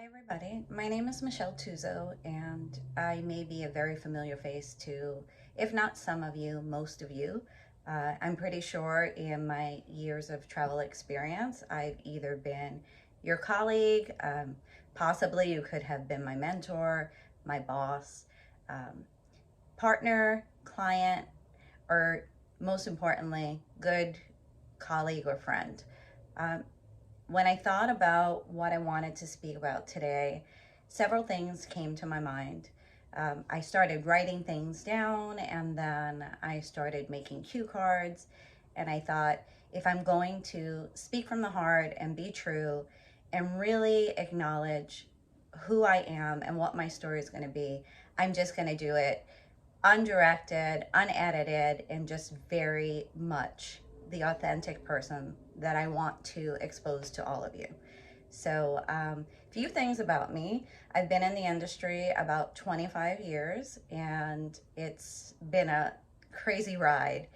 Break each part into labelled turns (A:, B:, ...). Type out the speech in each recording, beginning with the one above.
A: Hi everybody, my name is Michelle Tuozzo and I may be a very familiar face to, if not some of you, most of you. I'm pretty sure in my years of travel experience, I've either been your colleague, possibly you could have been my mentor, my boss, um, partner, client, or most importantly, good colleague or friend. Um, when I thought about what I wanted to speak about today, several things came to my mind. I started writing things down and then I started making cue cards. And I thought, if I'm going to speak from the heart and be true and really acknowledge who I am and what my story is going to be, I'm just going to do it undirected, unedited, and just very much the authentic person that I want to expose to all of you. So, few things about me. I've been in the industry about 25 years, and it's been a crazy ride.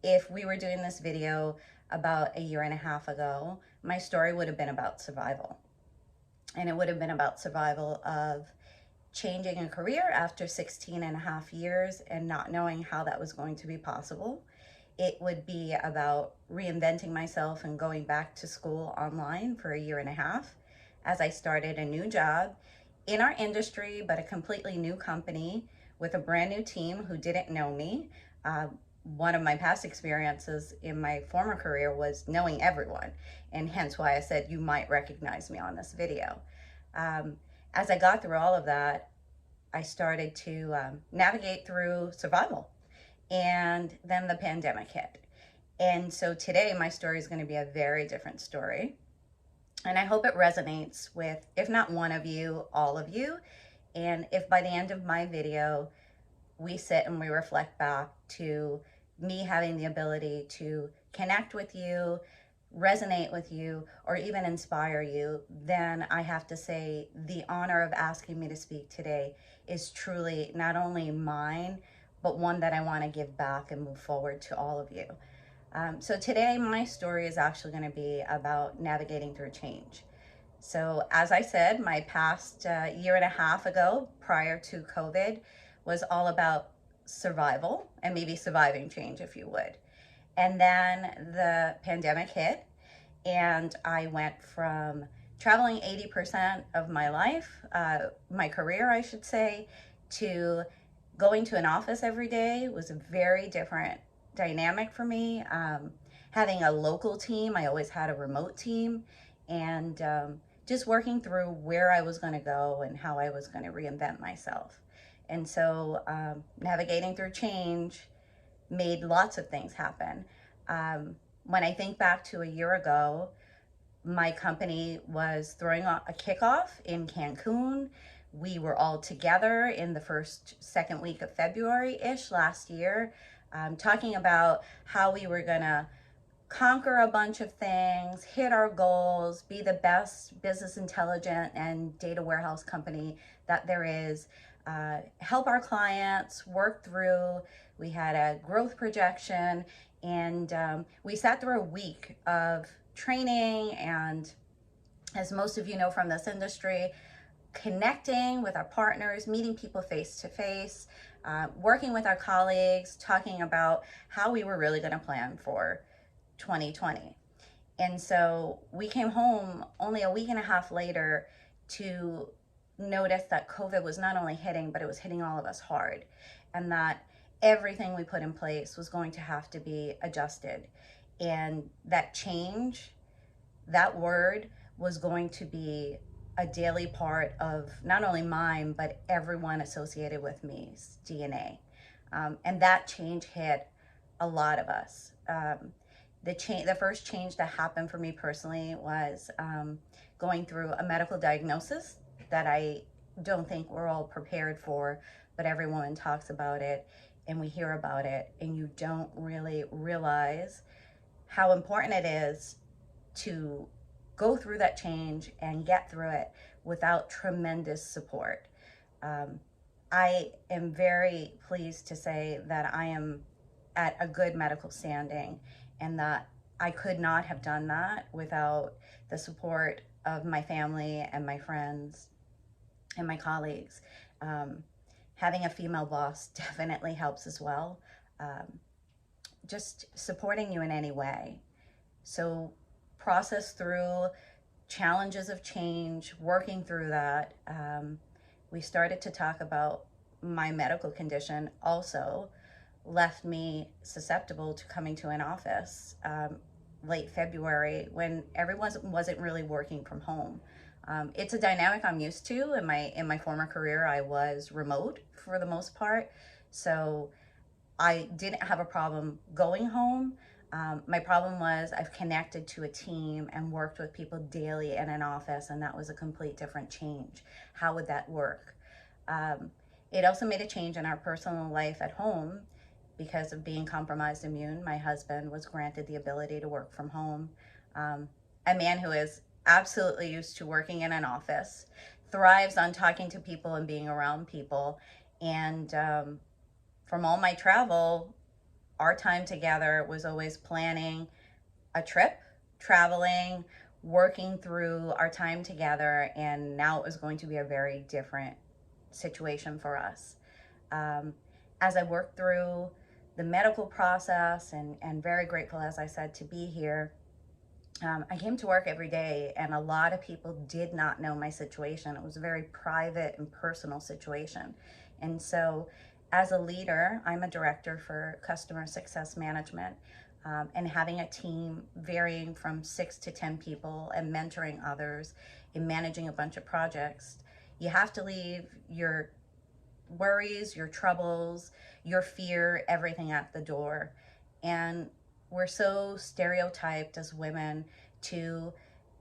A: If we were doing this video about a year and a half ago, my story would have been about survival. And it would have been about survival of changing a career after 16 and a half years and not knowing how that was going to be possible. It would be about reinventing myself and going back to school online for a year and a half as I started a new job in our industry, but a completely new company with a brand new team who didn't know me. One of my past experiences in my former career was knowing everyone, and hence why I said you might recognize me on this video. Um, as I got through all of that, I started to navigate through survival. And then the pandemic hit. And so today, my story is going to be a very different story. And I hope it resonates with, if not one of you, all of you. And if by the end of my video, we sit and we reflect back to me having the ability to connect with you, resonate with you, or even inspire you, then I have to say the honor of asking me to speak today is truly not only mine, but one that I want to give back and move forward to all of you. So today, my story is actually going to be about navigating through change. So, as I said, my past year and a half ago, prior to COVID, was all about survival and maybe surviving change, if you would. And then the pandemic hit, and I went from traveling 80% of my life, my career, I should say, to going to an office every day was a very different dynamic for me. Having a local team, I always had a remote team, and just working through where I was going to go and how I was going to reinvent myself. And so navigating through change made lots of things happen. When I think back to a year ago, my company was throwing a kickoff in Cancun. We were all together in the second week of February-ish last year, talking about how we were gonna conquer a bunch of things, hit our goals, be the best business intelligence and data warehouse company that there is, help our clients work through. We had a growth projection, and we sat through a week of training and, as most of you know from this industry, connecting with our partners, meeting people face to face, working with our colleagues, talking about how we were really going to plan for 2020. And so we came home only a week and a half later to notice that COVID was not only hitting, but it was hitting all of us hard, and that everything we put in place was going to have to be adjusted. And that change, that word, was going to be a daily part of not only mine, but everyone associated with me's DNA. And that change hit a lot of us. The first change that happened for me personally was going through a medical diagnosis that I don't think we're all prepared for, but every woman talks about it and we hear about it, and you don't really realize how important it is to go through that change and get through it without tremendous support. I am very pleased to say that I am at a good medical standing, and that I could not have done that without the support of my family and my friends and my colleagues. Um, Having a female boss definitely helps as well. Um, just supporting you in any way. So, process through challenges of change, working through that. We started to talk about my medical condition also left me susceptible to coming to an office late February when everyone wasn't really working from home. It's a dynamic I'm used to. In my former career, I was remote for the most part, so I didn't have a problem going home. My problem was I've connected to a team and worked with people daily in an office, and that was a complete different change. How would that work? Um, it also made a change in our personal life at home because of being compromised immune. My husband was granted the ability to work from home. Um, a man who is absolutely used to working in an office, thrives on talking to people and being around people, and from all my travel, our time together was always planning a trip, traveling, working through our time together, and now it was going to be a very different situation for us. Um, as I worked through the medical process and very grateful, as I said, to be here, I came to work every day, and a lot of people did not know my situation. It was a very private and personal situation. And so, as a leader, I'm a director for customer success management, and having a team varying from 6 to 10 people and mentoring others and managing a bunch of projects. You have to leave your worries, your troubles, your fear, everything at the door. And we're so stereotyped as women to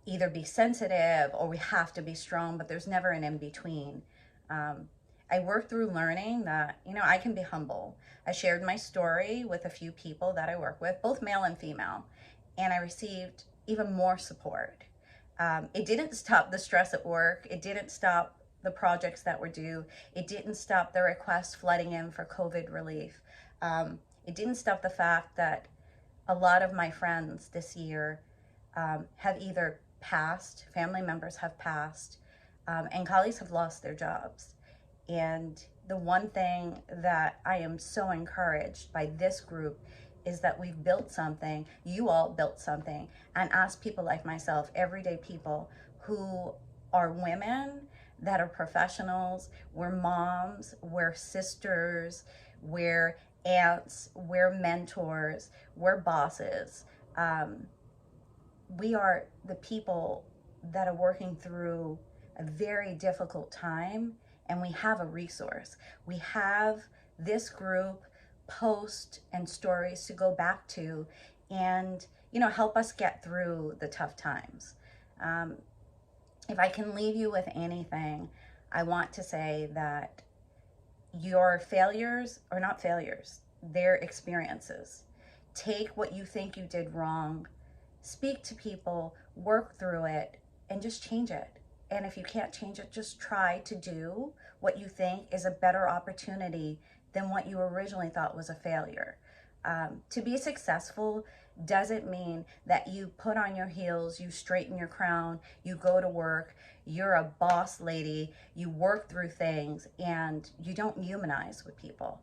A: either be sensitive or we have to be strong, but there's never an in between. Um, I worked through learning that, I can be humble. I shared my story with a few people that I work with, both male and female, and I received even more support. It didn't stop the stress at work. It didn't stop the projects that were due. It didn't stop the requests flooding in for COVID relief. It didn't stop the fact that a lot of my friends this year have either passed, family members have passed, and colleagues have lost their jobs. And the one thing that I am so encouraged by this group is that we've built something, you all built something, and asked people like myself, everyday people who are women that are professionals, we're moms, we're sisters, we're aunts, we're mentors, we're bosses. We are the people that are working through a very difficult time, and we have a resource. We have this group, post and stories to go back to and help us get through the tough times. um, if I can leave you with anything, I want to say that your failures are not failures, they're experiences. Take what you think you did wrong, speak to people, work through it, and just change it. And if you can't change it, just try to do what you think is a better opportunity than what you originally thought was a failure. To be successful doesn't mean that you put on your heels, you straighten your crown, you go to work, you're a boss lady, you work through things, and you don't humanize with people.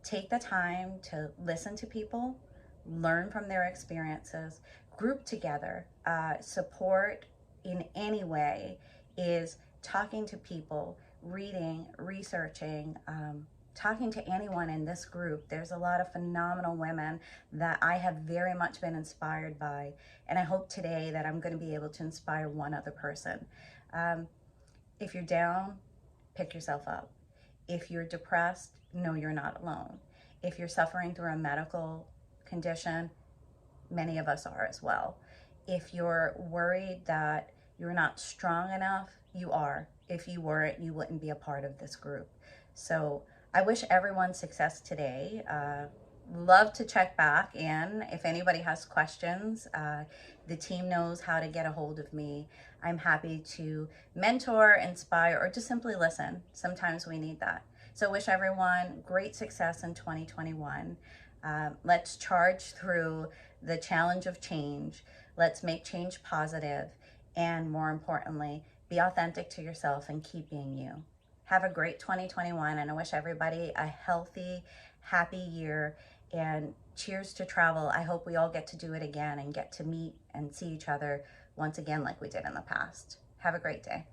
A: Take the time to listen to people, learn from their experiences, group together. Support in any way is talking to people, reading, researching, talking to anyone in this group. There's a lot of phenomenal women that I have very much been inspired by, and I hope today that I'm going to be able to inspire one other person. Um, if you're down, pick yourself up. If you're depressed, know you're not alone. If you're suffering through a medical condition, many of us are as well. If you're worried that you're not strong enough, you are. If you weren't, you wouldn't be a part of this group. So I wish everyone success today. Love to check back in if anybody has questions. The team knows how to get a hold of me. I'm happy to mentor, inspire, or just simply listen. Sometimes we need that. So wish everyone great success in 2021. Let's charge through the challenge of change. Let's make change positive, and more importantly, be authentic to yourself and keep being you. Have a great 2021, and I wish everybody a healthy, happy year. And cheers to travel. I hope we all get to do it again and get to meet and see each other once again like we did in the past. Have a great day.